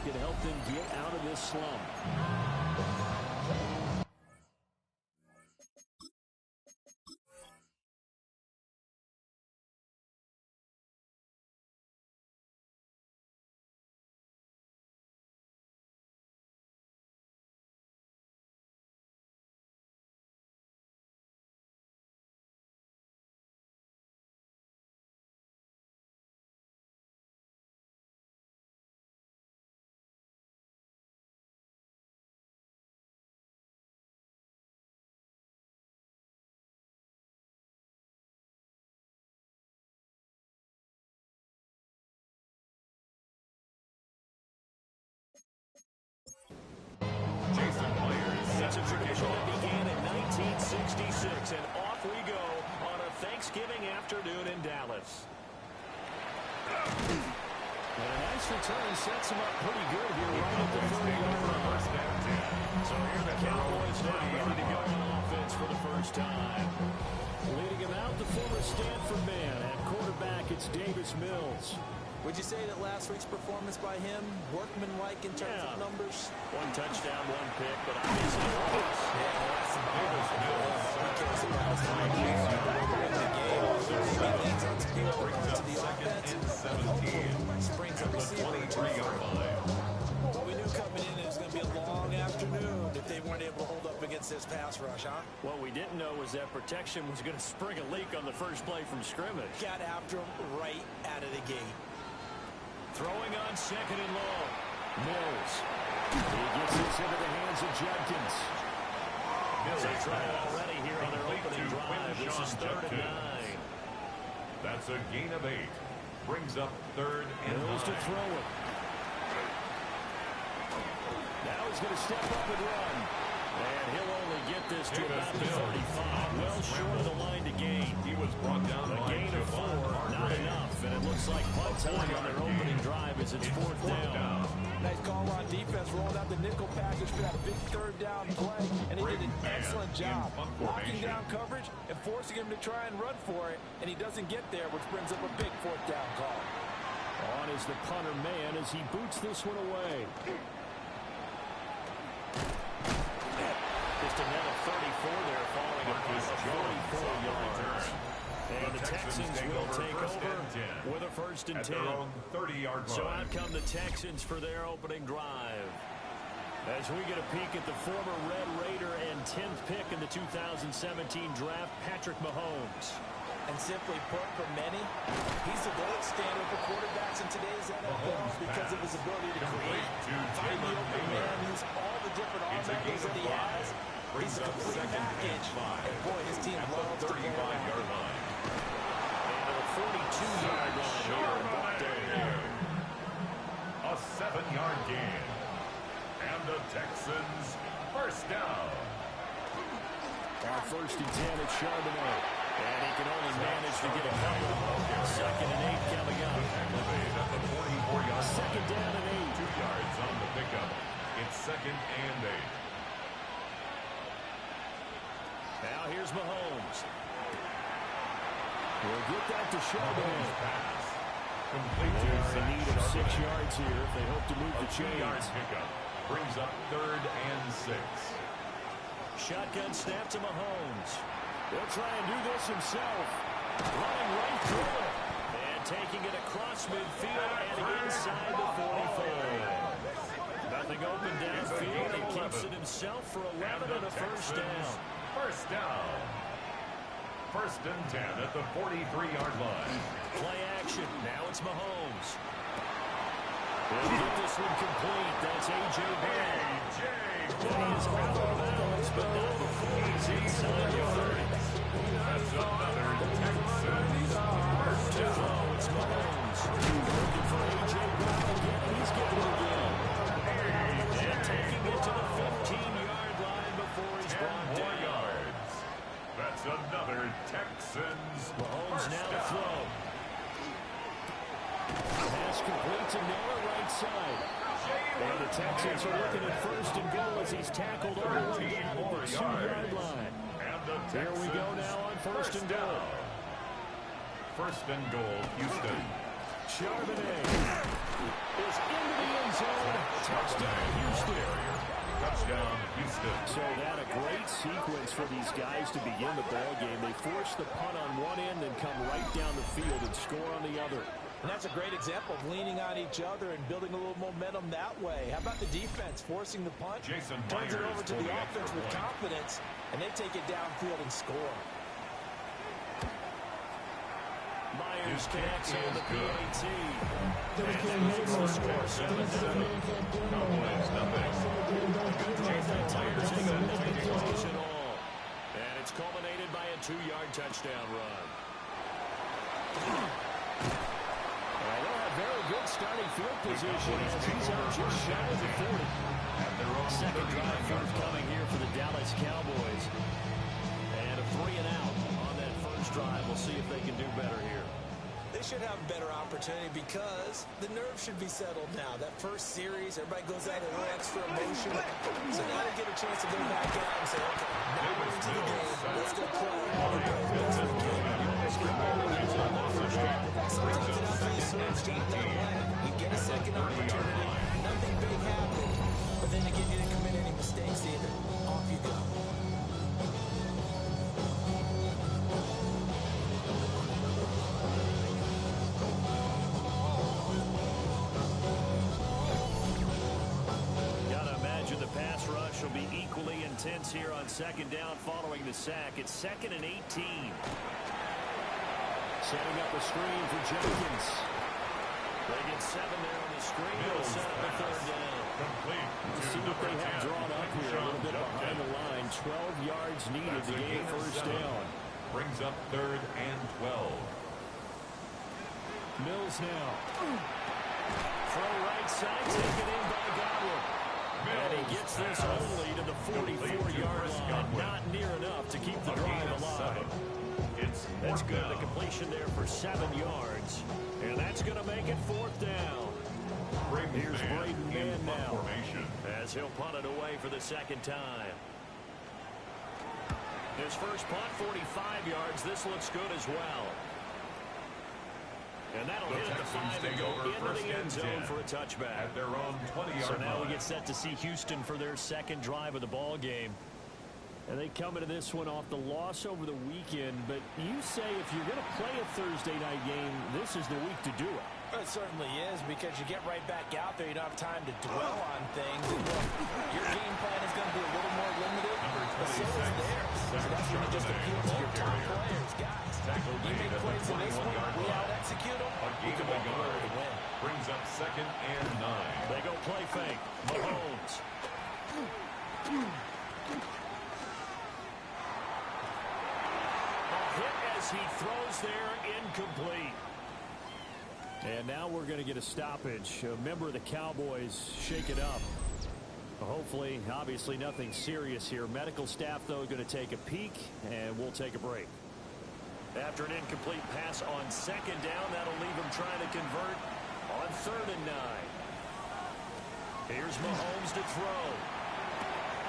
can help them get out of this slump. It's a tradition that began in 1966, and off we go on a Thanksgiving afternoon in Dallas. And a nice return sets him up pretty good here right at the 30-yard line. So here the Cowboys now ready to go on offense for the first time. Leading him out, the former Stanford man. At quarterback, it's Davis Mills. Would you say that last week's performance by him, workmanlike in terms of numbers? One touchdown, one pick, but obviously always. Yeah, that's the Davis Mills. Because the last time he was in the game, he leads on speed to the offense, and springs a receiver to the 23-yard line. Well, we knew coming in it was going to be a long afternoon if they weren't able to hold up against this pass rush, huh? What we didn't know was that protection was going to spring a leak on the first play from scrimmage. Got after him right out of the gate. Throwing on second and long. Mills. He gets this into the hands of Judkins. They tried it already here on their opening drive. This is 3rd and 9. That's a gain of 8. Brings up 3rd and 9. Mills to throw it. Now he's going to step up and run. And he'll only get this to about the 35. Well short of the line to gain. He was brought down a gain of 4, not enough. And it looks like punt time on their opening drive as it's 4th down. Nice call on defense, rolling out the nickel package for that big 3rd down play. And he did an excellent job locking down coverage and forcing him to try and run for it. And he doesn't get there, which brings up a big 4th down call. On is the punter man as he boots this one away. Just a net of 34 there, falling across 44 yards. And the Texans will take over with a 1st and 10. 30-yard line. So out come the Texans for their opening drive. As we get a peek at the former Red Raider and 10th pick in the 2017 draft, Patrick Mahomes. And simply put, for many, he's the gold standard for quarterbacks in today's NFL because of his ability to create, find the open man, use all the different arm angles that he has. He's a complete package. And boy, his team loves to play around. And a 42-yard line. A 7-yard gain. And the Texans first down. Our 1st and 10 at Charbonnet. And he can only manage to get a couple. 2nd and 8 coming up. At the 44-yard 2nd down and 8. 2 yards on the pickup. It's 2nd and 8. Now here's Mahomes. We'll get that to Charbonnet. Complete They are in need of 6 yards here if they hope to move the chains. Pickup brings up 3rd and 6. Shotgun snap to Mahomes. He'll try and do this himself. Running right through it. And taking it across midfield and inside the 44. Nothing open downfield. He keeps it himself for 11 and a 1st down. First down. 1st and 10 at the 43-yard line. Play action. Now it's Mahomes. He'll get this one complete. That's A.J. Brown. He is out of bounds, but not before he's inside the 30. That's another Texans first To throw, it's Mahomes. Looking for A.J. Brown again. He's getting it again. And taking it to the 15-yard line before he's brought down. yards. That's another Texans Mahomes first now to down. throw. Pass complete to Miller right side. And the Texans are looking at 1st and goal as he's tackled all the way down at the 2-yard line. Here we go now on 1st and goal. 1st and goal, Houston. Charbonnet is into the end zone. So that a great sequence for these guys to begin the ball game. They force the punt on one end and come right down the field and score on the other. And that's a great example of leaning on each other and building a little momentum that way. How about the defense forcing the punt? Turns it over to the offense with confidence, and they take it downfield and score. Myers connects on the PAT. And makes the score 7-0. Cowboys nothing. Myers taking no place at all. And it's culminated by a 2-yard touchdown run. They'll have very good starting field position as he's out just shy of the 40. Second drive forthcoming here for the Dallas Cowboys. And a 3-and-out on that first drive. We'll see if they can do better here. They should have a better opportunity because the nerves should be settled now. That first series, everybody goes out a little extra emotion. So now they get a chance to go back out and say, okay, now we're into the game. Let's go play. Sometimes it has to be switched that way. You get a second opportunity. Nothing big happened. But then again, you didn't commit any mistakes either. Off you go. The pass rush will be equally intense here on second down following the sack. It's 2nd and 18. Setting up a screen for Jenkins. They get 7 there on the screen. They'll set up a third down. Let's see what they have drawn up here. A little bit behind the line. 12 yards needed to gain first down. Brings up 3rd and 12. Mills now. Throw right side. Taken in by Godwin. And he gets this only to the 44-yard line. Not near enough to keep the drive alive. That's good. The completion there for 7 yards. And that's going to make it 4th down. Here's Braden Mann now as he'll punt it away for the second time. His first punt, 45 yards. This looks good as well. And that'll hit at the 5 and go into the end zone for a touchback. At their own 20-yard So now line. we get set to see Houston for their second drive of the ball game. And they come into this one off the loss over the weekend. But you say if you're going to play a Thursday night game, this is the week to do it. It certainly is, because you get right back out there. You don't have time to dwell on things. And your game plan is going to be a little more limited, but so is theirs. So that's when you just appeal to your top players. Guys, you make plays in this one, we out-execute them, we can walk away to win. Brings up 2nd and 9. They go play fake. Mahomes. A hit as he throws there, incomplete. And now we're going to get a stoppage. A member of the Cowboys shake it up. Hopefully, obviously nothing serious here. Medical staff, though, going to take a peek, and we'll take a break. After an incomplete pass on second down, that'll leave him trying to convert on 3rd and 9. Here's Mahomes to throw.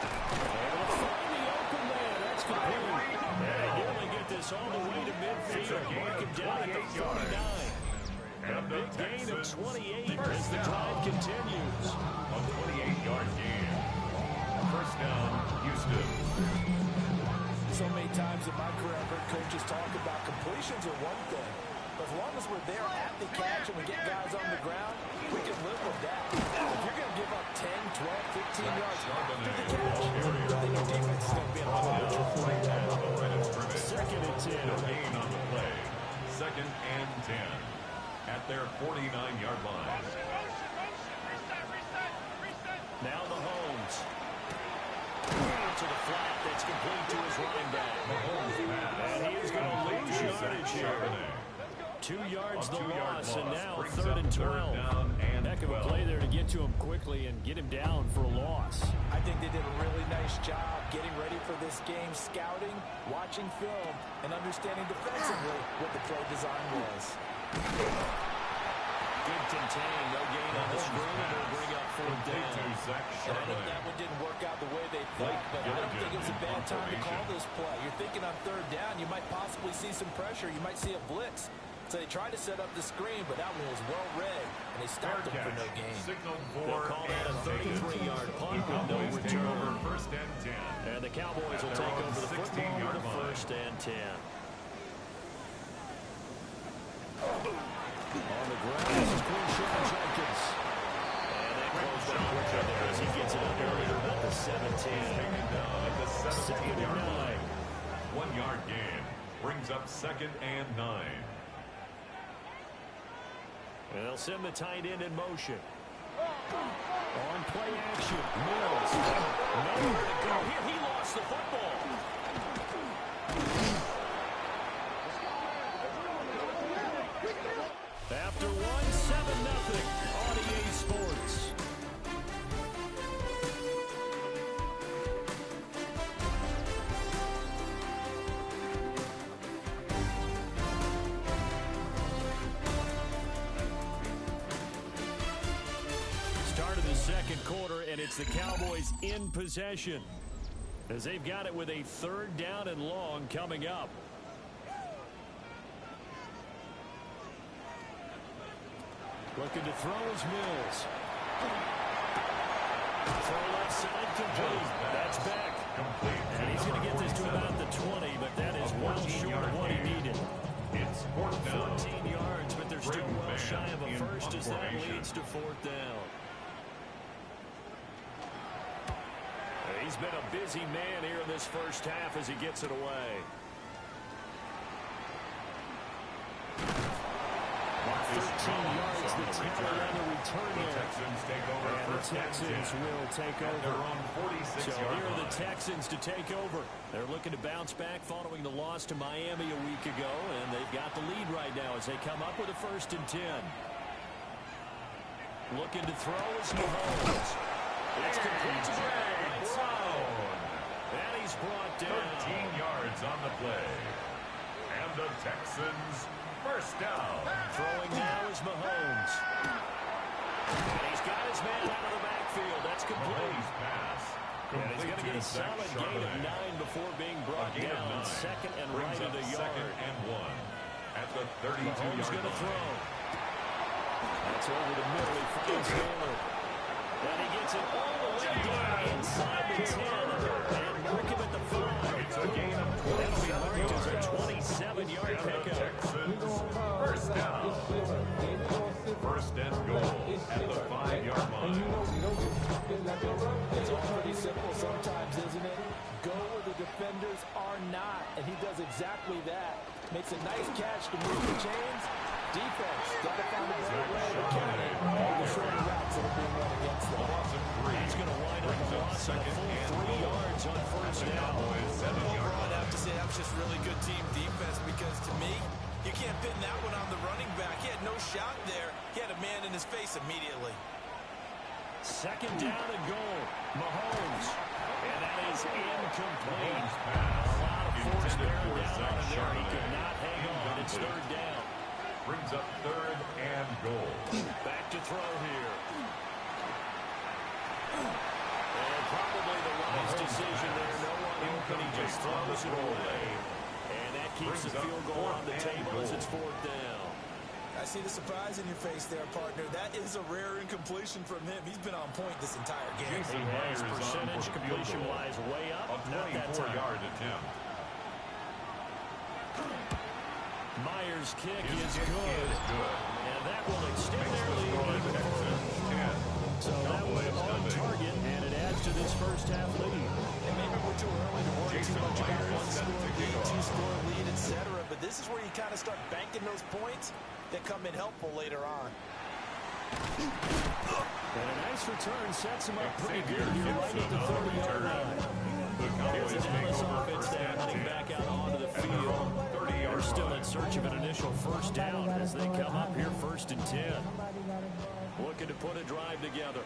Able to find the open man. That's complete. And he'll only get this all the way to midfield. Mark him down at the 49. And a big gain of 28 as the drive continues. A 28-yard gain. First down, Houston. So many times in my career, I've heard coaches talk about completions are one thing. But as long as we're there at the catch and we get guys on the ground, we can live with that. If you're going to give up 10, 12, 15 yards after the catch, then your defense is going to be in a lot of trouble. 2nd and 10. No gain on the play. 2nd and 10. At their 49-yard line. Now Mahomes. To the flat. That's complete to his running back. And he is going to lose yardage here. 2 yards the loss, and now 3rd and 12. Heck of a play there to get to him quickly and get him down for a loss. I think they did a really nice job getting ready for this game, scouting, watching film, and understanding defensively what the play design was. Good contain, no gain on the screen, and they'll bring up 4th down. And I know that one didn't work out the way they thought, but I don't think it was a bad time to call this play. You're thinking on 3rd down, you might possibly see some pressure, you might see a blitz. So they tried to set up the screen, but that one was well read, and they stopped them for no gain. Signal They'll call that a 33-yard punt with no return. First and 10. And the Cowboys will take over the football with a first and 10. On the ground, this is Jenkins. And that closed out there as he gets it up earlier about the 17. At the 17-yard line. 1 yard gain. Brings up second and 9. And they'll send the tight end in motion. On play action, Mills. Nowhere to go here. He lost the football. After 7-0 on EA Sports. Start of the second quarter, and it's the Cowboys in possession as they've got it with a 3rd down and long coming up. Looking to throw is Mills. Throw left side complete. That's back. And he's going to get this to about the 20, but that is well short of what he needed. It's 4th down. 14 yards, but they're still well shy of a first as that leads to 4th down. He's been a busy man here in this first half as he gets it away. 13 yards, the tackle on the return there. The Texans take over. And the Texans will take over. They're on 46 So yard here are the line. Texans to take over. They're looking to bounce back following the loss to Miami a week ago, and they've got the lead right now as they come up with a 1st and 10. Looking to throw is Mahomes. It's complete to Brown. And he's brought down. 13 yards on the play. And the Texans first down. Throwing now is Mahomes. And he's got his man out of the backfield. That's complete. Mahomes pass. And he's going to get a Zach solid gain of Charbonnet. 9 before being brought A gain of down. 9. Second and Brings right up of the second yard. and 1 at the 32-yard Mahomes going to line. throw. That's over the middle. He finds Taylor. And he gets it all the way down inside the 10. And mark him at the 5. It's a gain of 20. That'll be marked as a 27-yard pickup. Texans first down. First and goal at the 5-yard line. It's all pretty simple sometimes, isn't it? Go where the defenders are not, and he does exactly that. Makes a nice catch to move the chains. Defense, got to find a better way to counter all the short routes that are being run against them. Loss of 3. He's going to wind up a loss of a full 3 yards on first down. Cowboys 7-yard I'd line. have to say that was just really good team defense because to me, you can't pin that one on the running back. He had no shot there. He had a man in his face immediately. Second down and goal. Mahomes. And that is incomplete. Mahomes pass. A lot of force Intended bearing for down Zach on him there. He could Charbonnet. not hang on. It's Incomplete. 3rd down. Brings up 3rd and goal. Back to throw here. And probably the wise decision there. No one open. He just throws it away. And that keeps the Brings up field goal on the 4th and table as goal. it's 4th down. I see the surprise in your face there, partner. That is a rare incompletion from him. He's been on point this entire game. Jason He Myers has on percentage for the field goal. completion-wise way up. A Not that time. 24-yard attempt. Myers' kick His is kick good. is good. And that will extend Makes their the lead score even further. Texans 10. So that was Cowboys on 7. target, and it adds to this first half lead. And maybe we're too early to worry Jason too much about Myers one set score to kick lead, off. 2-score lead, etc. But this is where you kind of start banking those points that come in helpful later on. And a nice return sets him up pretty Xavier good here right at the Gibson on the 30-yard return. line. The Here's the Cowboys take Dallas over offense first there and heading 10. back out onto the At their field. own 30-yard They're still line. in search of an initial first down as they come up here 1st and 10. Looking to put a drive together.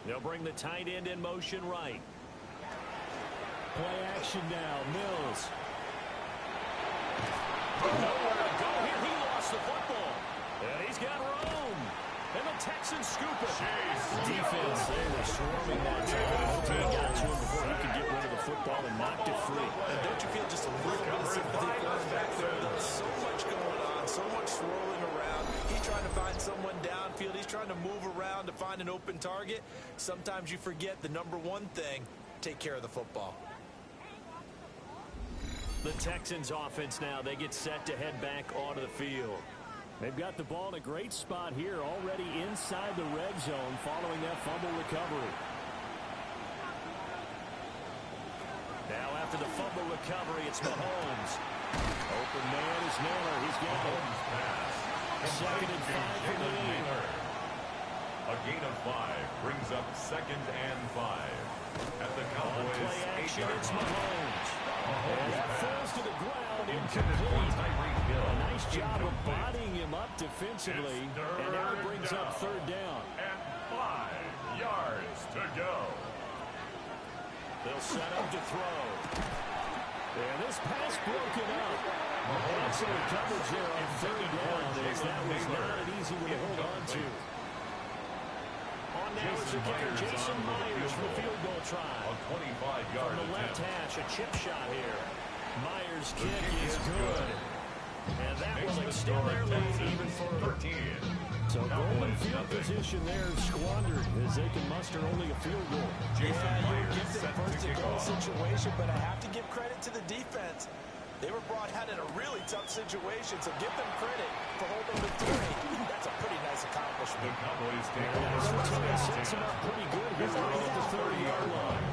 They'll bring the tight end in motion right. Play action now. Mills. Nowhere to go here. He lost the football. And he's got Rome. And the Texans scoop it. Defense, they were swarming that time. Ultimately got to him before he could get rid of the football and knocked it free. And don't you feel just a little bit of sympathy for him back there? There's so much going on on. So much swirling around. He's trying to find someone downfield. He's trying to move around to find an open target. Sometimes you forget the number one thing, take care of the football. The Texans offense now, they get set to head back onto the field. They've got the ball in a great spot here, already inside the red zone following that fumble recovery. Now after the fumble recovery, it's Mahomes. Open man is Naylor. He's got it. Second and 5 for Naylor. A gain of 5 brings up second and 5. At the Cowboys' play action, 8-yard it's line. Mahomes. And that falls to the ground. Intended for Tyreek Hill. A nice job of bodying him up defensively. And now it brings up third down. And 5 yards to go. They'll set up to throw. And this pass broken up. Excellent coverage here on third down. As that was not an easy one to hold on to. On now is the kicker, Jason Myers, for the field goal try. A 25-yard From the left hash, a chip shot here. Myers' kick is good. And that will extend their lead even further. So golden field position there squandered as they can muster only a field goal. Yeah, you're gifted a first-and-goal situation, but I have to give credit to the defense. They were brought out in a really tough situation, so give them credit for holding the 3. That's a pretty nice accomplishment. The Cowboys take Sets him up pretty good here at the 30-yard line.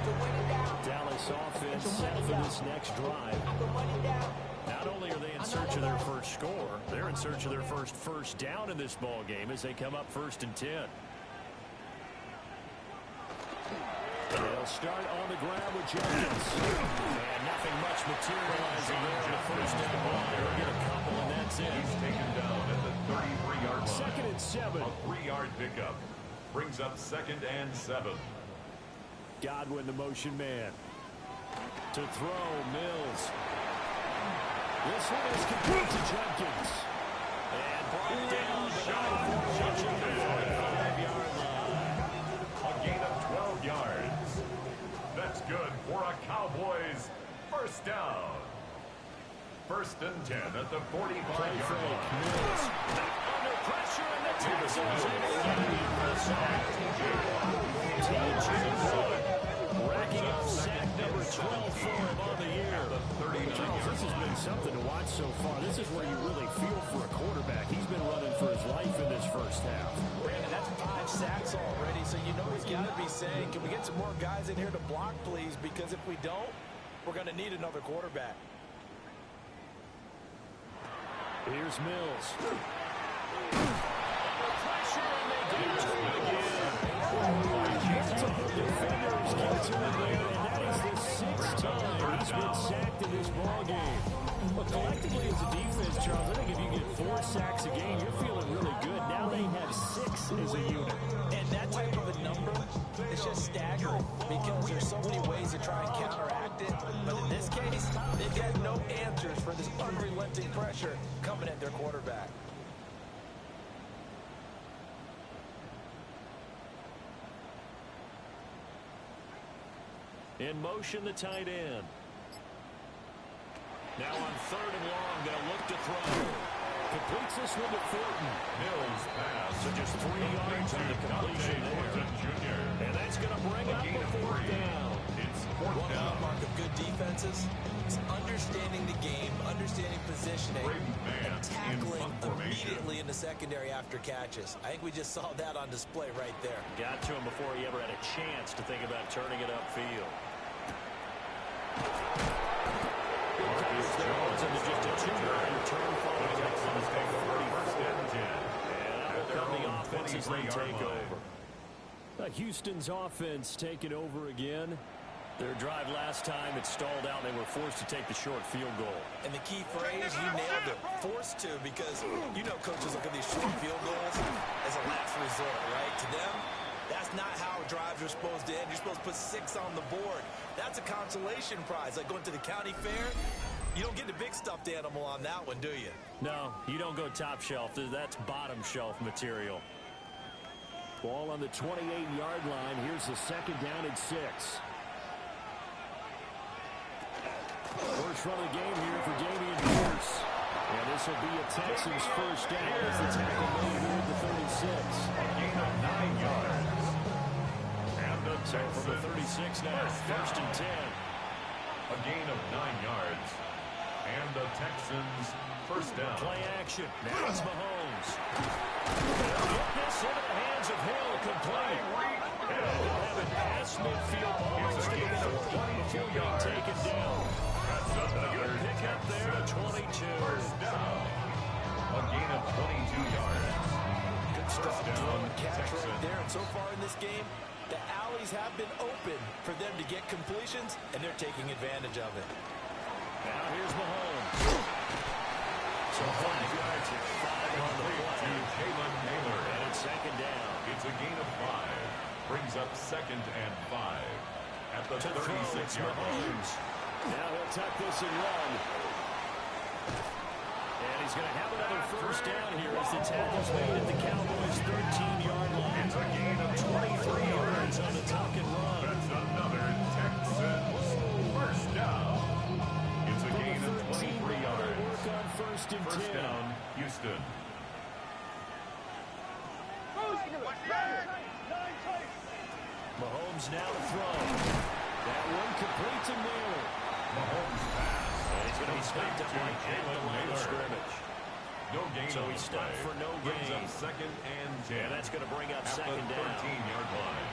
Dallas offense set for this next drive. Not only are they in search of their first score, they're in search of their first down in this ball game as they come up 1st and 10. They'll start on the ground with Jenkins. And nothing much materializing there on the first down line. They'll get a couple and that's it. He's taken down at the 33-yard line. 2nd and 7. A 3-yard pickup brings up 2nd and 7. Godwin, the motion man. To throw, Mills. This one is complete to Jenkins. And brought down the 45-yard line. A gain of 12 yards. That's good for a Cowboys first down. 1st and 10 at the 45-yard line. Mills. Under pressure, and the Texans able to get it for the sack. T.J. Watt racking up sack number 12 for him on the year. Charles, this has been something to watch so far. This is where you really feel for a quarterback. He's been running for his life in this first half. Brandon, that's 5 sacks already, so you know he's got to be saying, can we get some more guys in here to block, please? Because if we don't, we're going to need another quarterback. Here's Mills. Pressure, and they get to him again. Multiple defenders get to him there, and that is the 6th time he's been sacked in this ballgame. But collectively as a defense, Charles, I think if you get 4 sacks a game, you're feeling really good. Now they have 6 as a unit. And that type of a number is just staggering because there's so many ways to try and counteract it. But in this case, they've got no answers for this unrelenting pressure coming at their quarterback. In motion, the tight end. Now on 3rd and long, they'll look to throw. Completes this one to Thornton. Mills pass. So just 3 yards on the completion there. And that's going to bring up a 4th down. It's 4th One down. hallmark of good defenses is understanding the game, understanding positioning, and tackling immediately in the secondary after catches. I think we just saw that on display right there. Got to him before he ever had a chance to think about turning it upfield. Jones into just a 2-yard return following the Texans take over 1st and 10. And that will come the offense as they take over. Houston's offense taking over again. Their drive last time, it stalled out. They were forced to take the short field goal. And the key phrase, you nailed it, forced to, because you know coaches look at these short field goals as a last resort, right? To them, that's not how drives are supposed to end. You're supposed to put 6 on the board. That's a consolation prize. Like going to the county fair, you don't get the big stuffed animal on that one, do you? No, you don't go top shelf. That's bottom shelf material. Ball on the 28-yard line. Here's the 2nd down and 6. First run of the game here for Dameon Pierce. And this will be a Texans first down as the tackle made here at the 36. A gain of 9 yards. And the Texans From the 36 now, first and 10. A gain of 9 yards. And the Texans first down. Play action. Now it's Mahomes. They'll get this into the hands of Hill. Complete. They'll have it past midfield. Almost to the 40 before being taken down. That's another Pick up there at 22. first down. A gain of 22 yards. Good stuff. First down, Throw and catch Texans. right there. And so far in this game, the alleys have been open for them to get completions, and they're taking advantage of it. Now here's Mahomes. So 5 yards here. 5 on the To play. Jalen Naylor. And it's second down. It's a gain of 5. Brings up second and 5. At the To throw, it's 36-yard line. Mahomes. Now he'll tuck this and run. And he's going to have another first down here as the tackle's made at the Cowboys' 13-yard line. It's a gain of 23 yards on the tuck and run. That's another Texans first down. It's a gain of 23 yards. Work on first and 10. First down, Houston. Mahomes now to throw. That one complete to Naylor. Mahomes pass. And he's going to be stopped up right at the line of scrimmage. No gain So on he the stopped play. for no Brings gain. up second and 10. And that's going to bring up at second the down. 13-yard line.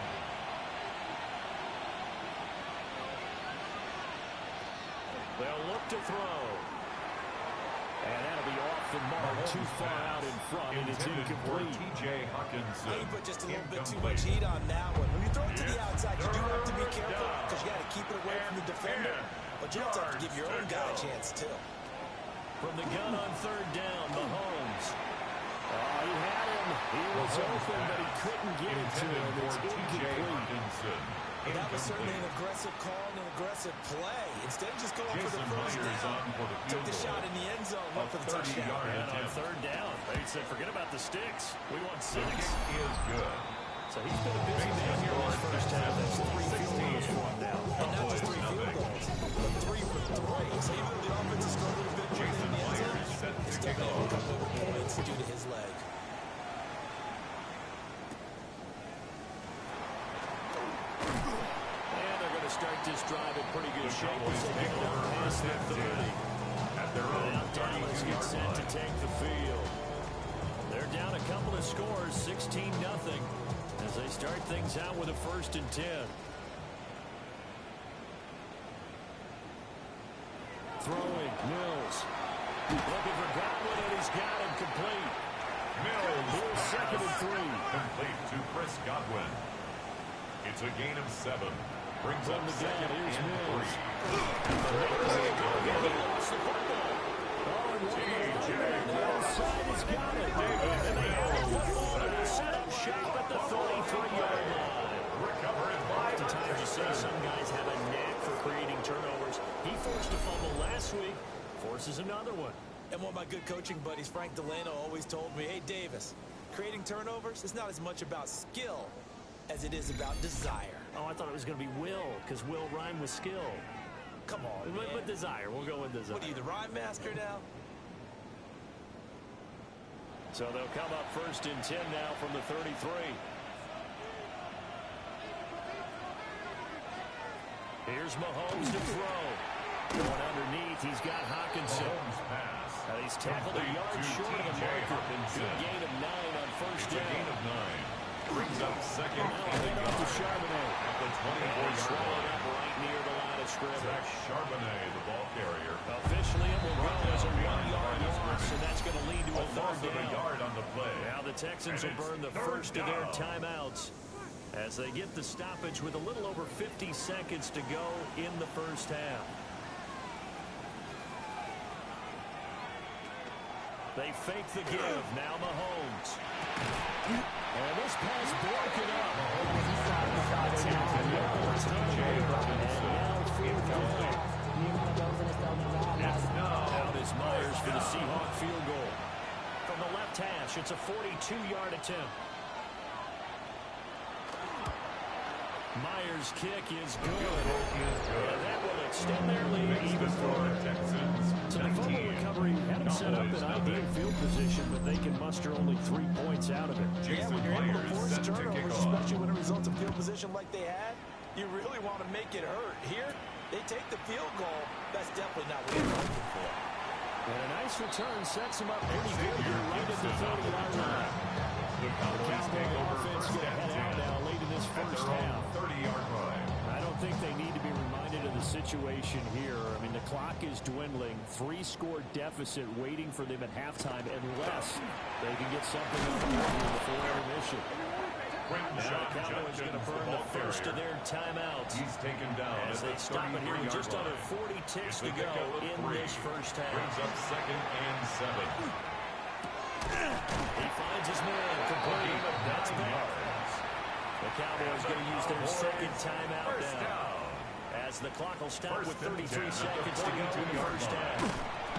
They'll look to throw. And that'll be off the mark, too far out in front, and it's Intended for incomplete. T.J. Hawkinson. You put just a little bit too much heat on that one. When you throw it to the outside, you do have to be careful because you got to keep it away from the defender. But you also have to give your own guy a chance, too. From the gun on third down, Mahomes. He had him. He was open, but he couldn't get it to him. It's T.J. incomplete. Hawkinson. But that was certainly an aggressive call and an aggressive play. Instead of just going for the Jason first Myers down, on for the took field the goal. shot in the end zone, went for the touchdown. 30-yard And on attempt. third down, they said, forget about the sticks. We want The 6. kick is good. So he's been a busy man here in this first half. That's 3 field goals for him now. And not just 3 field goals, but 3 for 3. So even though the offense is struggling a bit more Jason in the end Myers zone, set he's to still kick able to off. come over points due to his leg. And they're going to start this drive in pretty good shape. Cowboys As they take get down over past first the and 30. 10 at their own Now Dallas gets set 32-yard to line. take the field. They're down a couple of scores, 16-0, as they start things out with a first and 10. Throwing, Mills. Looking for Godwin, and he's got him complete. Mills Here's second and 3. complete to Chris Godwin. It's a gain of 7. Brings From up the gun, second here's and Mills. 3. He lost the football. Oh, and one on the outside has got it. And they have the football, and they set up shop at the 33-yard line. Recover it by the Oftentimes you say some guys have a knack for creating turnovers. He forced a fumble last week, forces another one. And one of my good coaching buddies, Frank Delano, always told me, hey, Davis, creating turnovers is not as much about skill as it is about desire. Oh, I thought it was going to be will, because will rhyme with skill. Come on, man. But desire, we'll go with desire. What are you, the rhyme master now? So they'll come up first and 10 now from the 33. Here's Mahomes to throw. Going underneath, he's got Hawkinson. Mahomes pass. Now he's tackled a Complete yard to short of the T.J. marker. Hawkinson. Good gain of 9 on first It's a gain down. of 9. Brings up second Now and a hand off to yard Charbonnet. at the And 24-yard swallowed up line. right near the line of Zach scrimmage. Charbonnet, the ball carrier. Officially, it will go as a Brought down 1-yard behind the loss, scrimmage. and that's going to lead to a A loss third of a down. yard on the play. Now the Texans And will burn the it's third first of their down. timeouts as they get the stoppage with a little over 50 seconds to go in the first half. They fake the give. Now Mahomes. And this pass broken up. Out is Myers for the Seahawk field goal. From the left hash, it's a 42-yard attempt. Myers' kick is good. And that will extend their lead even further. Texans, So the fumble recovery had them set up in ideal field position, but they can muster only 3 points out of it. Yeah, when you're able to force turnovers, especially when it results in field position like they had, you really want to make it hurt. Here, they take the field goal. That's definitely not what they're looking for. And a nice return sets them up pretty good here right at the 30-yard line. The Cowboys take over Offense first going to and head out 10 now late in this at first their own half. 30-yard line. I don't think they need to be reminded of the situation here. I mean, the clock is dwindling. 3-score deficit waiting for them at halftime unless they can get something on the board here before intermission. Now the Cowboys going to burn the first of their timeouts. He's taken down as they stop it here with just under 40 ticks to go in this first half. Brings up 2nd and 7. He finds his man complete. That's back. The Cowboys going to use their second timeout now. As the clock will stop with 33 seconds to go in the first half.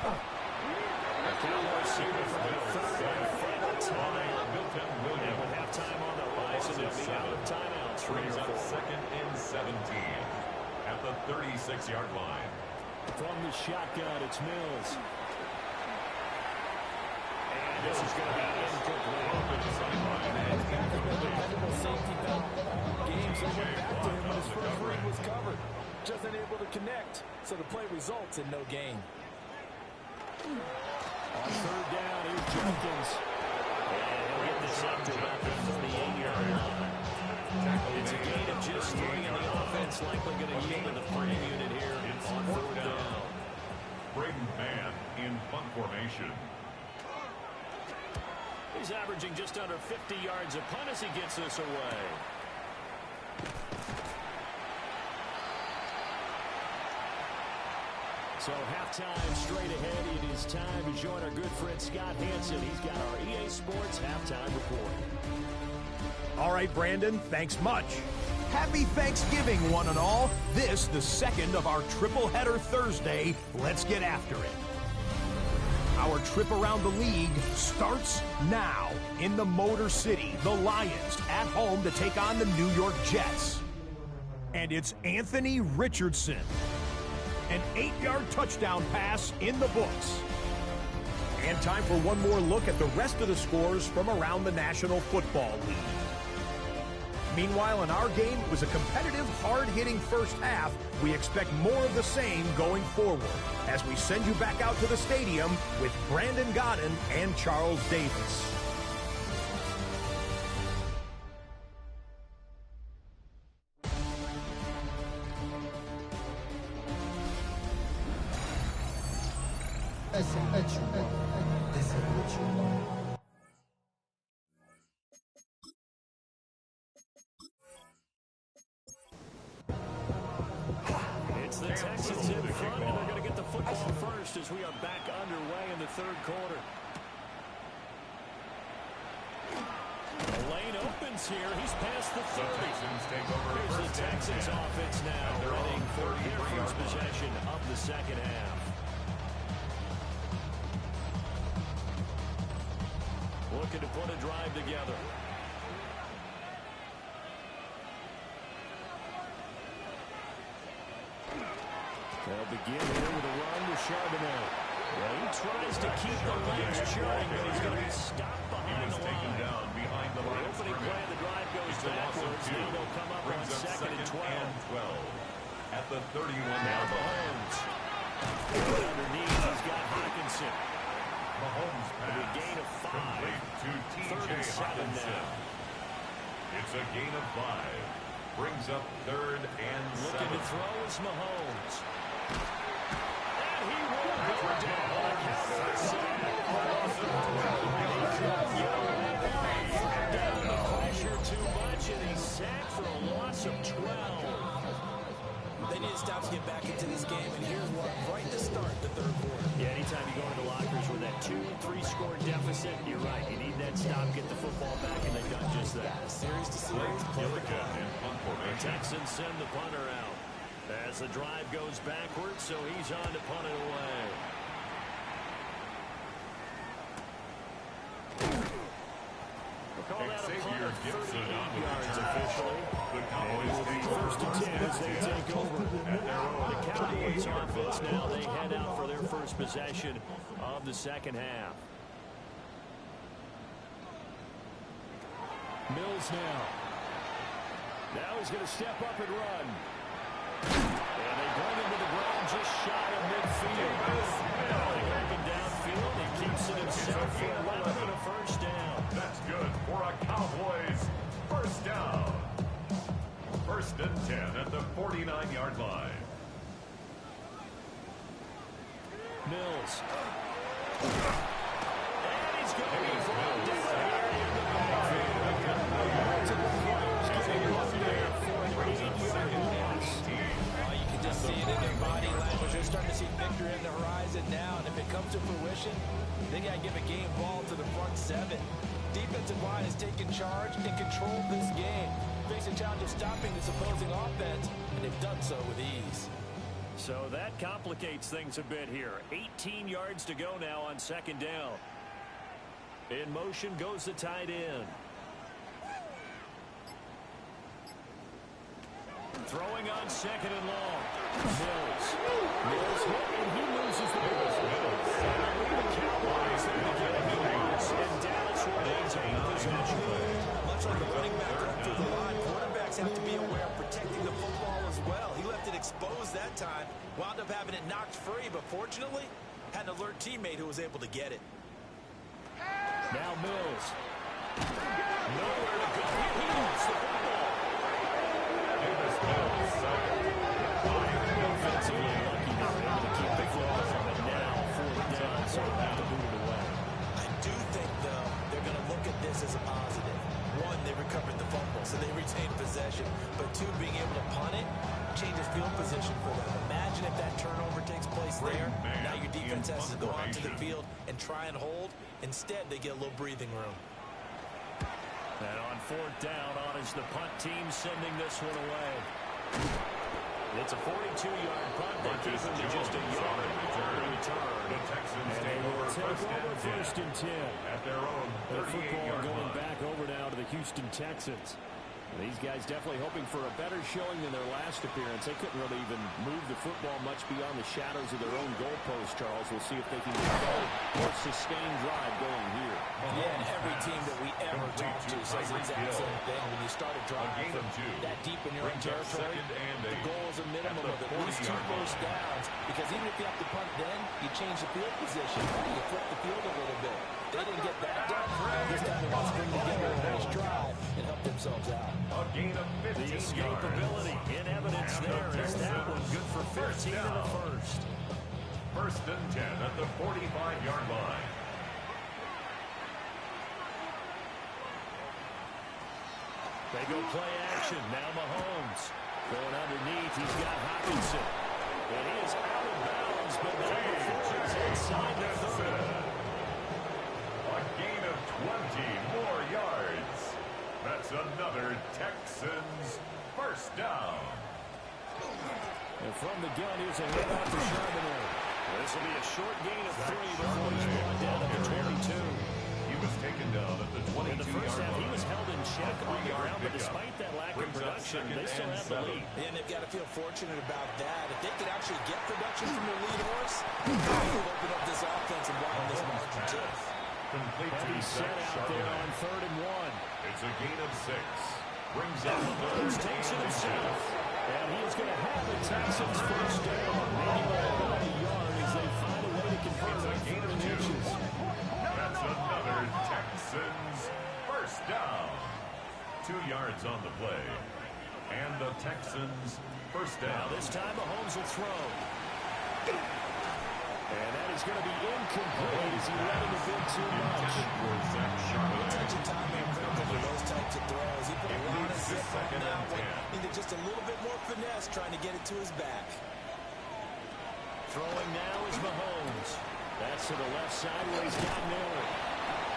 The Cowboys seeking for their third and final timeout. And with halftime on the horizon, they'll be out of timeouts for Brings up 4. 2nd and 17 at the 36-yard line. From the shotgun, it's Mills. And this is going to be incomplete. Dependable safety valve. Games that went back to him when his first read was covered. Just unable to connect, so the play results in no gain. On third down, here's Jenkins. And he'll get this up to about the 38-yard line. It's a gain of just 3, and the offense likely going to yield to the punting unit here on fourth down. Braden Mann in punt formation. He's averaging just under 50 yards a punt as he gets this away. So halftime straight ahead. It is time to join our good friend Scott Hansen. He's got our EA Sports halftime report. All right, Brandon, thanks much. Happy Thanksgiving, one and all. This, the second of our triple header Thursday. Let's get after it. Our trip around the league starts now. In the Motor City, the Lions at home to take on the New York Jets. And it's Anthony Richardson. An 8-yard touchdown pass in the books. And time for one more look at the rest of the scores from around the National Football League. Meanwhile, in our game, it was a competitive, hard-hitting first half. We expect more of the same going forward as we send you back out to the stadium with Brandon Godden and Charles Davis. It's the Texans in front, and they're going to get the football first as we are back underway in the third quarter. The lane opens here. He's past the 30. Here's the Texans offense now, running for their first possession of the second half. Looking to put a drive together. They'll begin here with a run to Charbonnet. Well, he tries to keep the legs churning, but he's going to be stopped behind the line. The opening play of the drive goes backwards. Now they'll come up on 2nd and 12. At the 31 Now Mahomes. Underneath, he's got Hawkinson. Mahomes A gain of 5. to Third and 7 now. It's a gain of 5. Brings up 3rd and 7. Looking to throw is Mahomes. And he will go down. Down the pressure too much, and he's sacked for a loss of 12. They need to stop to get back into this game, and here's what, right to start the third quarter. Yeah, anytime you go into the lockers with that 2-3-score deficit, you're right. You need that stop, get the football back, and they've done just that. Series to series, play the clock. The Texans send the punter out as the drive goes backwards, so he's on to punt it away. We'll call that a punt of 38 yards officially. The Cowboys take First and 10 as they take over. The Cowboys offense now, they head out for their first possession of the second half. Mills now. Now he's going to step up and run. And they bring him to the ground just shy of midfield. Looking downfield, he keeps it himself for 11 and a first down. That's good for a Cowboys first down. First and 10 at the 49-yard line. Mills. And he's going to be brought down here in the backfield. Multiple players getting up there for an 8-yard loss. You can just see it in their body language. They're starting to see victory in the horizon now, and if it comes to fruition, they got to give a game ball to the front seven. Defensive line has taken charge and controlled this game. Facing a challenge of stopping this opposing offense, and they've done so with ease. So that complicates things a bit here. 18 yards to go now on second down. In motion goes the tight end. Throwing on second and long. Mills hit, and he loses the ball. The Cowboys have begun to lose, and Dallas will maintain possession. Much like the running back up through the line, quarterbacks have to be aware of protecting the football as well. He left it exposed that time, wound up having it knocked free, but fortunately, had an alert teammate who was able to get it. Now Mills. Nowhere to go. He lost the football. Davis Mills, Offensively lucky they were able to keep the football from it now. Fourth down, so they'll have to move it away. I do think, though, they're going to look at this as a positive. One, they recovered the fumble, so they retained possession. But two, being able to punt it changes field position for them. Imagine if that turnover takes place there. Now your defense has to go onto the field and try and hold. Instead, they get a little breathing room. And on fourth down, on is the punt team sending this one away. It's a 42-yard punt. They keep him to just a yard before the return. the Texans And they will take over first and 10. at their own The football 38-yard going line. back over now to the Houston Texans. These guys definitely hoping for a better showing than their last appearance. They couldn't really even move the football much beyond the shadows of their own goalpost, Charles. We'll see if they can get a more sustained drive going here. Yeah, and every team that we ever talk to says the exact same thing. When you start a drive from that deep in your own territory, the goal is a minimum of at least 2 first downs. Because even if you have to punt then, you change the field position. You flip the field a little bit. They didn't get that done. This time they want to bring together a nice drive and help themselves out. A gain of 15 The yards. escapability in evidence there as that one good for 15 in the first. First and 10 at the 45-yard line. They go play action. Now Mahomes going underneath. He's got Hopkinson. And he is out of bounds, but now the ball is inside the 30. A gain of 20 more yards. That's another Texans first down. And from the gun, here's a handoff to Charbonnet. This will be a short gain of 3 before he's brought down at the 22. He was taken down at the 22-yard In the first half, he line. was held in check on the ground, but despite that lack of production, they still have the lead. And they've got to feel fortunate about that. If they could actually get production from their lead horse, they would open up this offense and widen this margin too. Complete to Heavy set Zach out there on Charbonnet. 3rd and 1. It's a gain of 6. Brings up Mahomes takes it himself. And he is going to have the Texans first down. Maybe by about a yard as they find a way to convert It's a on gain 3rd of and 2. inches. That's another Texans first down. 2 yards on the play. And the Texans first Now down. this time Mahomes will throw. And that is going to be incomplete as he let him a bit too much. For Zach Charbonnet. Attention time and critical for those types of throws. He put a lot of zip on Second that and one. 10. Needed just a little bit more finesse trying to get it to his back. Throwing now is Mahomes. That's to the left side where he's got Naylor.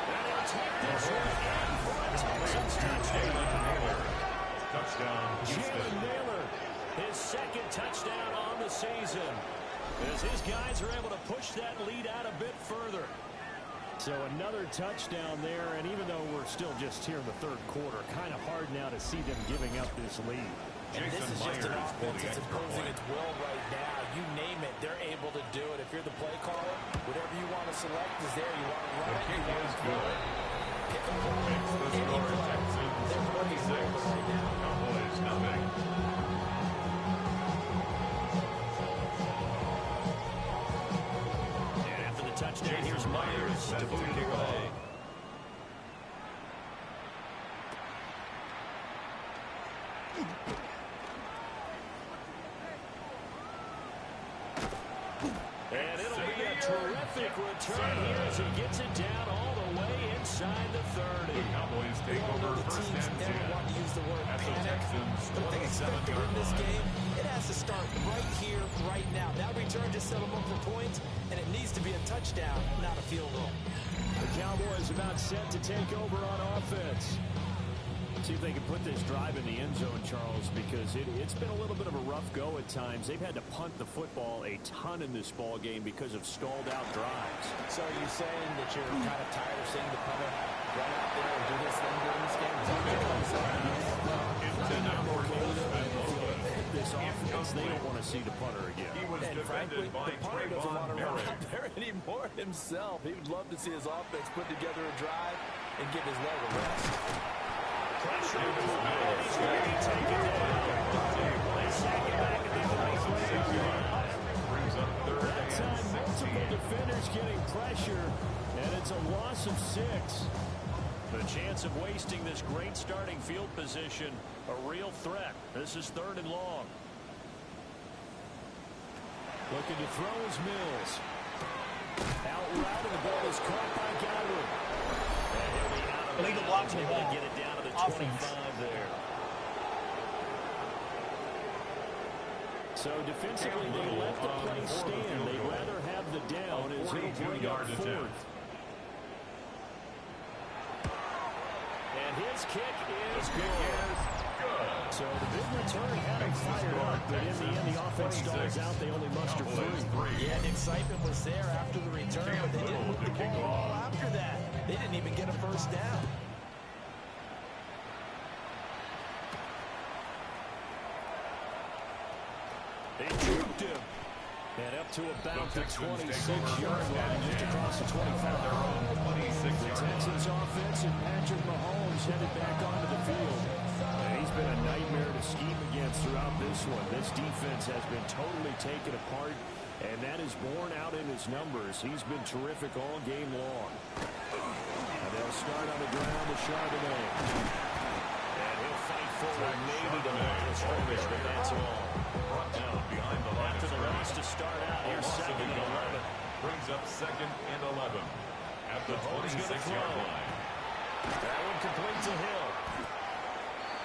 And he'll take this one in for a Texans touchdown. Touchdown, Jalen Houston. Naylor, his second touchdown on the season. As his guys are able to push that lead out a bit further. So another touchdown there, and even though we're still just here in the third quarter, kind of hard now to see them giving up this lead. And this is just an offense that's imposing its will right now. You name it, they're able to do it. If you're the play caller, whatever you want to select is there. You want to run it, you want to throw it. Pick a play, any play. They're running right now. Cowboys, nothing. And after the touchdown, here's Myers to boot it away. And it'll be a terrific return here as he gets it down all the way inside the 30. The Cowboys take over first and 10 want to use the word at the panic. Texans' But if they expect to 27-yard win this line. game, it has to start right here, right now. That return just set them up for points, and it needs to be a touchdown, not a field goal. The Cowboys about set to take over on offense. See if they can put this drive in the end zone, Charles, because it's been a little bit of a rough go at times. They've had to punt the football a ton in this ball game because of stalled out drives. So are you saying that you're kind of tired of seeing the punter run out there and do this thing during this game? Is that what you're saying? This offense, they don't want to see the punter again. He was And frankly, defended by the punter doesn't want to run Trayvon out there anymore himself. He would love to see his offense put together a drive and give his leg a rest. Pressure. He's going to be taken down. They sack it back at the 45. brings up third That and time, multiple 16. defenders getting pressure, and it's a loss of 6. The chance of wasting this great starting field position, a real threat. This is 3rd and long. Looking to throw is Mills. Out route, and the ball is caught by Godwin. And he'll be out of Illegal bounds, block for able to that. get it down to the Offense. 25 there. So defensively, they let the play stand. They'd rather have the down as it'll bring up 4th. And his kick is good. So the big return had him fired up, but in the end, the offense stalls out. They only muster 3. Yeah, the excitement was there after the return, but they didn't move the ball all after that. They didn't even get a first down. They juked him. And up to about the 26-yard line, just across the 25. The Texans offense and Patrick Mahomes headed back onto the field. And he's been a nightmare to scheme against throughout this one. This defense has been totally taken apart, and that is borne out in his numbers. He's been terrific all game long. And they'll start on the ground with Charbonnet. And he'll fight forward maybe to line of scrimmage, but that's all. Brought down behind the line After of the scrimmage. loss to start out, here's Loss of 2nd the and yard. 11. Brings up 2nd and 11. At the Mahomes gonna 26-yard throw. line. That one complete to Hill.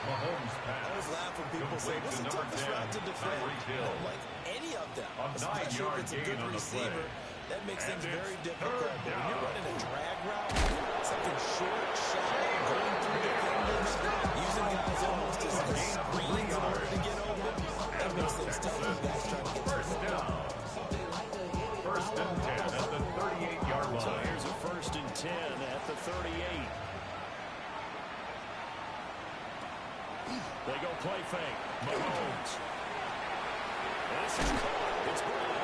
Mahomes pass. I always laugh when people say, Complete what's the to number toughest 10, route to defend? Tyreek Hill. I'm like, any of them. A Especially 9-yard if it's a gain good on the receiver. play. That makes And things it's very difficult. third But when you're down. running a drag route, something short, shallow, going through defenders, using guys almost as screens in order to get open, that makes things tough for guys trying to get First down. First and 10 at the 38-yard So line. here's a 1st and 10 at the 38. They go play fake. Mahomes. This is caught. It's Brown.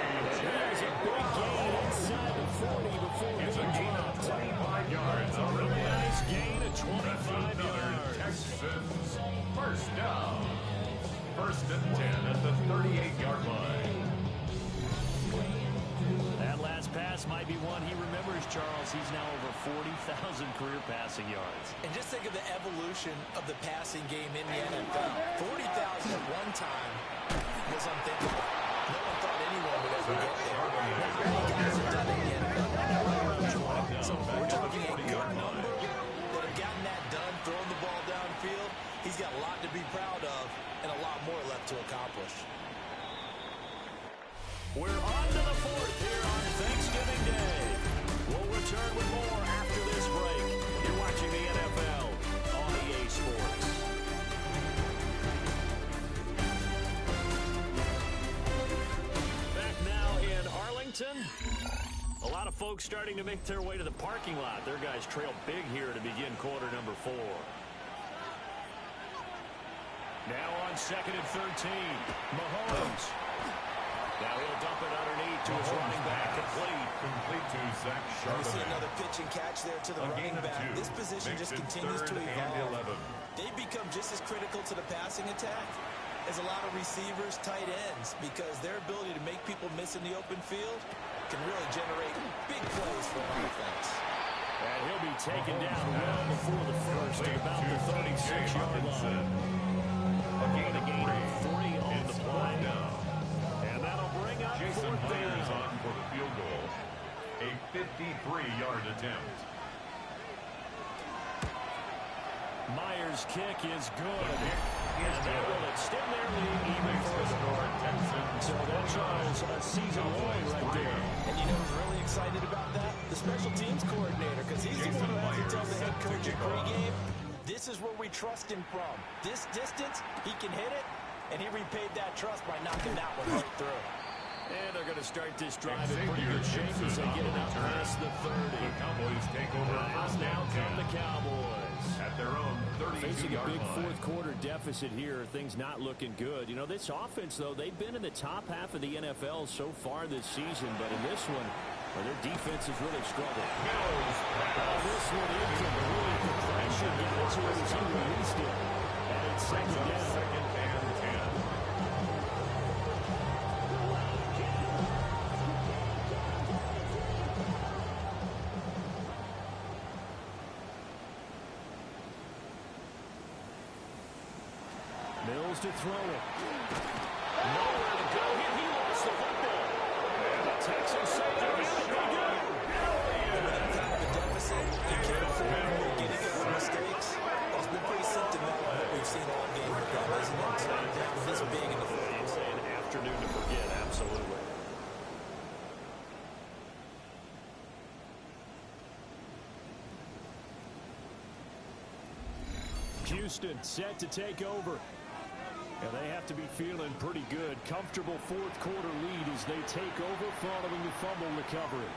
And there's a big gain inside the 40 before It's a being gain of dropped. 25 yards. A really nice gain of That's 25 another yards. Texans first down. First and 10 at the 38-yard line. That last pass might be one he remembers, Charles. He's now over 40,000 career passing yards. And just think of the evolution of the passing game in the NFL. 40,000 at one time was unthinkable. No one thought anyone would ever get there. Not many guys have done it yet. So we're talking a good number that have gotten that done, throwing the ball downfield. He's got a lot to be proud of and a lot more left to accomplish. We're on to the 4th here on Thanksgiving Day. We'll return with more after this break. You're watching the NFL on EA Sports. Back now in Arlington. A lot of folks starting to make their way to the parking lot. Their guys trail big here to begin quarter number 4. Now on 2nd and 13. Mahomes. Now he'll dump it underneath to his running back. Complete to Zach We see Charbonnet. another pitch and catch there to the A running gain of back. 2. This position Makes just it continues to 3rd and evolve. 11. They become just as critical to the passing attack as a lot of receivers, tight ends, because their ability to make people miss in the open field can really generate big plays for an offense. And he'll be taken down well before the first at about the 36-yard line. A gain A of gain of 3 on It's the 4th play. down. And that'll bring up Jason 4th Myers down. on for the field goal. A 53-yard attempt. Myers' kick is good. And that will extend their lead even further. So that shows a season long right there. And you know who's really excited about that? The special teams coordinator, because he's the one who has to tell the head coach at pregame, this is where we trust him from. This distance, he can hit it, and he repaid that trust by knocking that one right through. And they're going to start this drive in pretty good shape as they get it up past the 30. The Cowboys take over first Now and come 10 the Cowboys. at their own Facing a 32-yard big line. fourth quarter deficit here, things not looking good. You know, this offense, though, they've been in the top half of the NFL so far this season, but in this one, well, their defense has really struggled. This one incomplete. The pressure got to it as he released it. And it's second down. 2nd and 10. Mills to throw it. Nowhere to go here. He lost the football. And the Texans say they're in it. They do. And with that kind of a deficit, you can't afford to get into mistakes. It's been pretty symptomatic of what we've seen all game with them, isn't it? Down this big in the fourth. It's an afternoon to forget, absolutely. Houston set to take over. And they have to be feeling pretty good. Comfortable fourth quarter lead as they take over following the fumble recovery.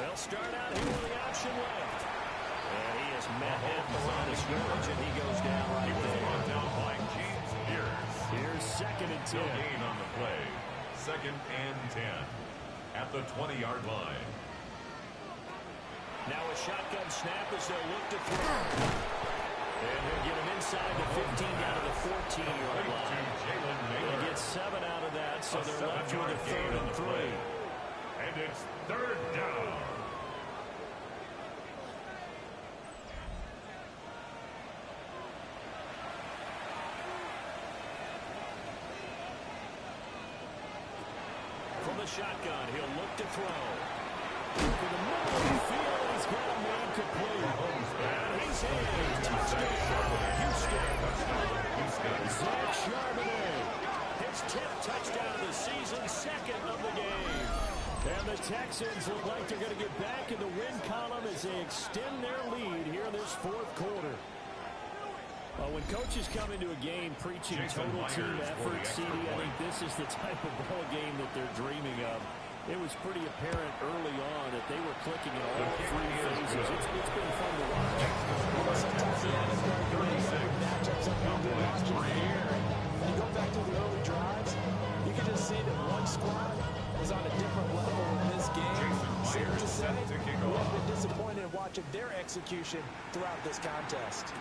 They'll start out here with the option left. And he is met at the line of scrimmage, and he goes down right there. Brought down by James Pierce. Here's 2nd and 10. No gain on the play. 2nd and 10 at the 20-yard line. Now a shotgun snap as they'll look to throw. And he'll get him inside the 15 down to the 14-yard line. They get 7 out of that, so they're left with a 3rd and 3. And it's 3rd down. From the shotgun, he'll look to throw. To the middle of the field, he's got a man complete. And he's in. Touchdown, Houston. Zach Charbonnet. His 10th touchdown of the season, 2nd of the game. And the Texans look like they're going to get back in the win column as they extend their lead here this fourth quarter. When coaches come into a game preaching total team effort, CD, I think this is the type of ball game that they're dreaming of. It was pretty apparent early on that they were clicking in all 3 phases. It's been fun to watch. Sometimes the matchups up on the watching here. When you go back to the early drives, you can just see that one squad is on a different level in this game. Safe to say, we have been disappointed in watching their execution throughout this contest.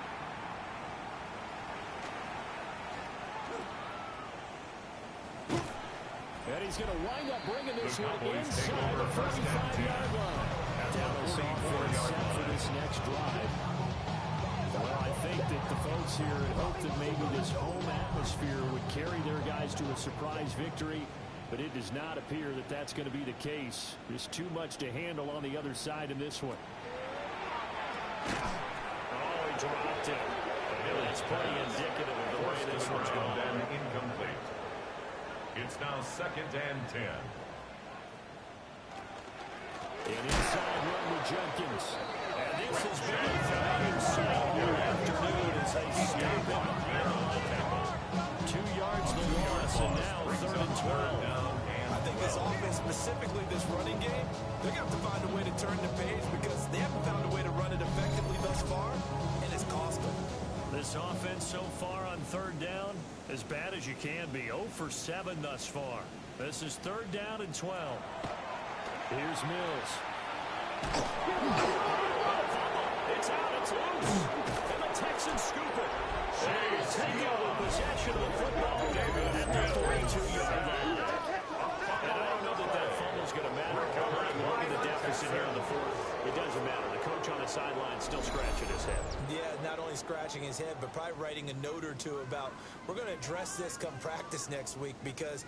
And he's going to wind up bringing this one inside the 45-yard line. Dallas on set for this next drive. Well, I think that the folks here had hoped that maybe this home atmosphere would carry their guys to a surprise victory, but it does not appear that that's going to be the case. There's too much to handle on the other side in this one. Oh, he dropped it. That's pretty indicative of the way this one's going. And incomplete. It's now 2nd and 10. An inside run with Jenkins. And this has been a very exciting afternoon as they stop it. 2 yards the loss, and now 3rd and 12. I think think this offense, specifically this running game, they're going to have to find a way to turn the page because they haven't found a way to run it effectively thus far, and it's cost them. This offense so far on third down, as bad as you can be. 0 for 7 thus far. This is 3rd down and 12. Here's Mills. It's out, it's loose. And the Texans scoop it. They take over possession of the football at the 42-yard line. And I don't know that fumble's going to matter. Look at the deficit here in the 4th. It doesn't matter. The coach on the sideline still scratching his head. Yeah, not only scratching his head, but probably writing a note or two about we're going to address this come practice next week because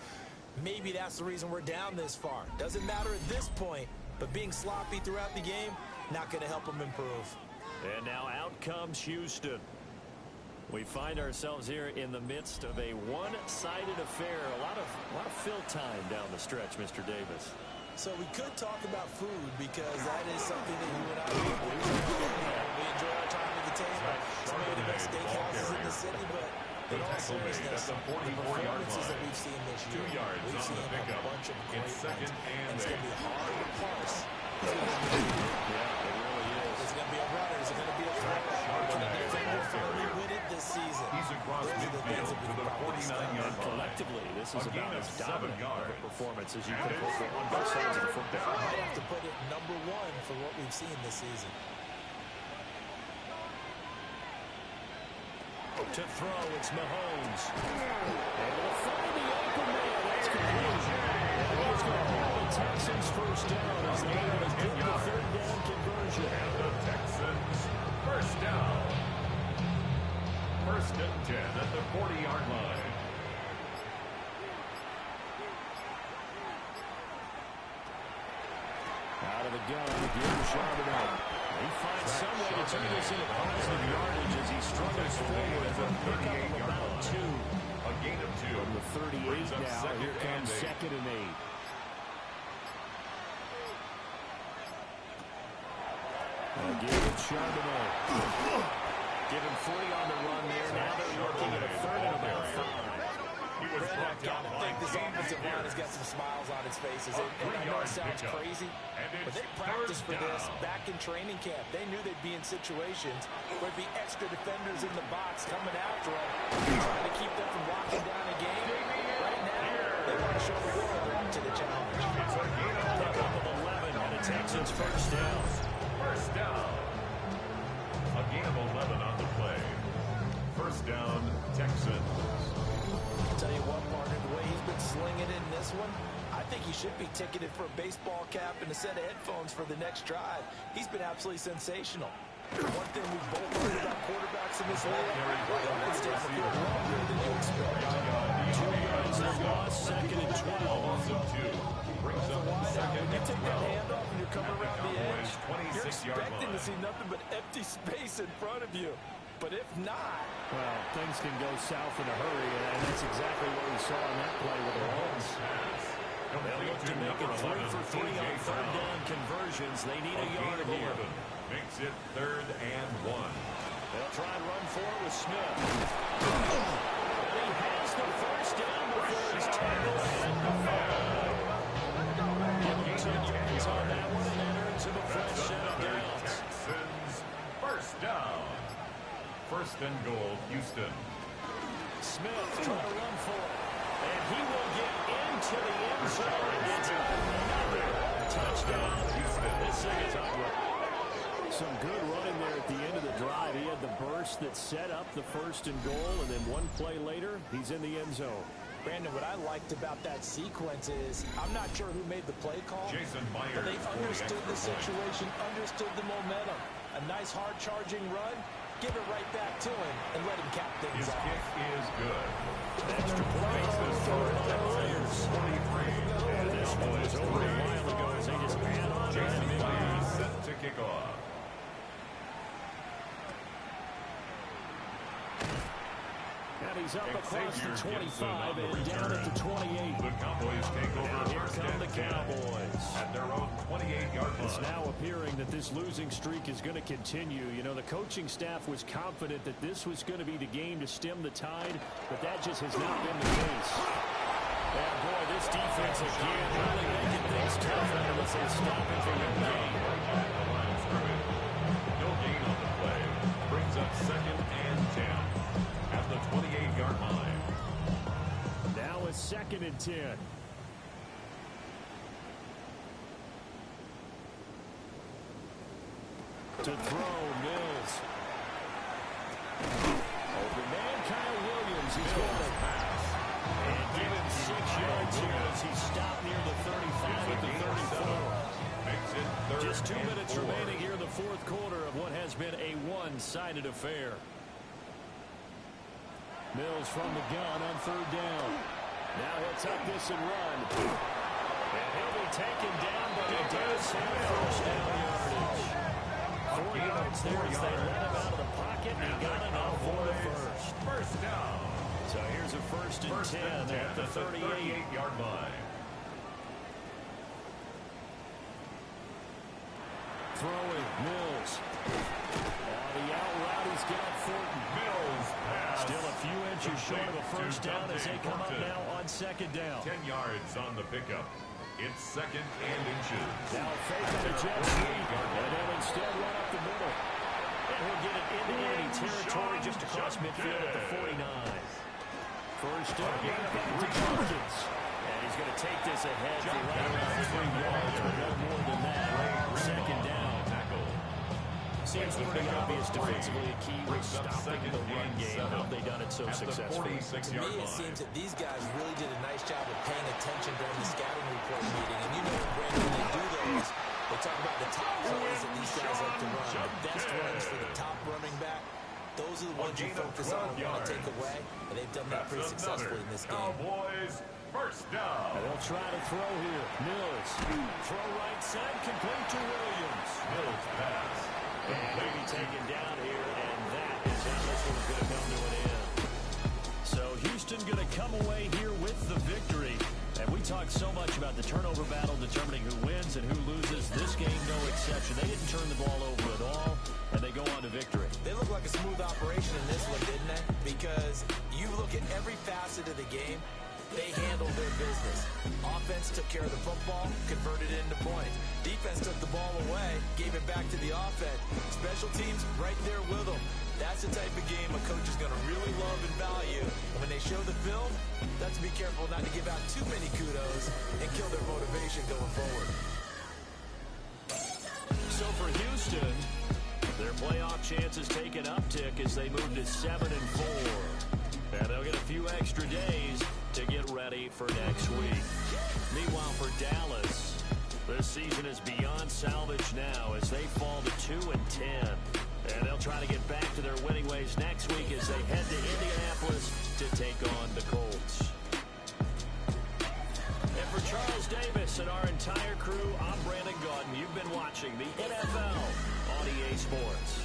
maybe that's the reason we're down this far. Doesn't matter at this point, but being sloppy throughout the game, not going to help them improve. And now out comes Houston. We find ourselves here in the midst of a one-sided affair. A lot of fill time down the stretch, Mr. Davis. So we could talk about food because that is something that you and I we enjoy our time at the table. Some of the best steakhouses in the city, but in all seriousness, the performances that we've seen this year, we've seen a bunch of great ones, and it's going to be hard to parse. Yeah, it really is. It's going to be a runner. Is it going to be a threat? Can a defender finally win it this season? He's across midfield to the 49-yard line. Collectively, this is about as dominant of a performance as you can hope for on both sides of the football. I might have to put it #1 for what we've seen this season. To throw, it's Mahomes. Able to find the open man. That's complete. And he's going to have the Texans first down as they have a good 3rd down conversion. And the Texans first down. 1st and 10 at the 40-yard line. Out of the gun, here's Charbonnet. He finds some way to turn this into positive yardage as he struggles forward for a pickup of about 2. A gain of 2. From the 38 now, here comes 2nd and 8. Again, it's Charbonnet. Given 40 on the run there. Now they're looking at a 3rd and about 5. I think this offensive line has got some smiles on its faces. And I know it sounds crazy, but they practiced for this back in training camp. They knew they'd be in situations where there'd be extra defenders in the box coming after them, trying to keep them from locking down a game. Right now, they want to show the world they're up to the challenge. Pickup of 11 and a Texans first down. First down. A gain of 11 on the play. First down, Texans. I'll tell you what, partner, the way he's been slinging in this one, I think he should be ticketed for a baseball cap and a set of headphones for the next drive. He's been absolutely sensational. One thing we've both heard about quarterbacks in this league, they stay on the field longer than you expect. 2 yards of loss, 2nd and 12. Also 2. Brings up second When you and take that 12. handoff and you're coming around the edge, you're 26-yard expecting to line. see nothing but empty space in front of you. But if not, Well, things can go south in a hurry, and that's exactly what we saw on that play with the Mahomes. They'll look to make it 3 for 3 on 3rd down conversions. They need a yard here. Makes it 3rd and 1. They'll try and run for it with Smith. And he has the first down before he's tackled at the 5. Give him 10 yards on that one and enter into the fresh set of downs. Texans first down. 1st and goal, Houston. Smith trying to run for it. And he will get into the end zone. It's another touchdown. Houston. This thing is ugly. Some good running there at the end of the drive. He had the burst that set up the 1st and goal, and then one play later, he's in the end zone. Brandon, what I liked about that sequence is I'm not sure who made the play call, Jason Myers but they for the understood the extra point. situation, understood the momentum. A nice hard-charging run, give it right back to him, and let him cap things His off. kick is good. Extra point Makes this third down. 43. And this one was over a while ago as they just ran on Jason that Myers set to kick off. And he's up across Xavier the 25 Gibson on the and down at the 28. The Cowboys take over And here 1st come and the 10 Cowboys. at their own 28-yard line. It's now appearing that this losing streak is going to continue. You know, the coaching staff was confident that this was going to be the game to stem the tide, but that just has not been the case. Yeah, boy, this defense again really making things tough unless they stop it from the game. No gain on the play. Brings up 2nd and 10 at the 28-yard line. Now it's 2nd and 10. To throw, Mills. Open man, Kyle Williams. He's going to pass. And give him 6 yards here as he stopped near the 35 at the 34. Just 2 minutes remaining here in the 4th quarter of what has been a one-sided affair. Mills from the gun on 3rd down. Now he'll tuck this and run. And he'll be taken down, but he does have first down yardage. 4 yards there as they let him out of the pocket, and he got enough for the first. First down. So here's a 1st and 10 at the 38-yard line. Throwing, Mills. On the out route, he's got Thornton. Mills pass. Still a few inches short of a first down as they come up now on 2nd down. 10 yards on the pickup. It's 2nd and inches. Now faking a jet sweep, and then instead run up the middle. And he'll get it into enemy territory just across midfield at the 49. First down, to Jenkins. And he's going to take this ahead for right around 3 yards, but no more than that. 2nd down. Seems pretty obvious defensively. A key was stopping the run game. How have they done it so successfully? To me, it seems that these guys really did a nice job of paying attention during the scouting report meeting. And you know, Brandon, when they do those, they talk about the top plays that these guys like to run. The best runs for the top running back. Those are the ones you focus on and want to take away. And they've done that pretty successfully in this game. Cowboys, first down. And they'll try to throw here. Mills. Throw right side, complete to Williams. Mills pass. And he'll be taken down here, and that is how this one's going to come to an end. So Houston going to come away here with the victory. And we talked so much about the turnover battle determining who wins and who loses. This game, no exception. They didn't turn the ball over at all, and they go on to victory. They look like a smooth operation in this one, didn't they? Because you look at every facet of the game, they handled their business. Offense took care of the football, converted it into points. Defense took the ball away, gave it back to the offense. Special teams right there with them. That's the type of game a coach is going to really love and value. And when they show the film, that's to be careful not to give out too many kudos and kill their motivation going forward. So for Houston, their playoff chances take an uptick as they move to 7-4. And they'll get a few extra days to get ready for next week. Meanwhile, for Dallas, this season is beyond salvage now as they fall to 2-10. And they'll try to get back to their winning ways next week as they head to Indianapolis to take on the Colts. And for Charles Davis and our entire crew, I'm Brandon Gaudin. You've been watching the NFL on EA Sports.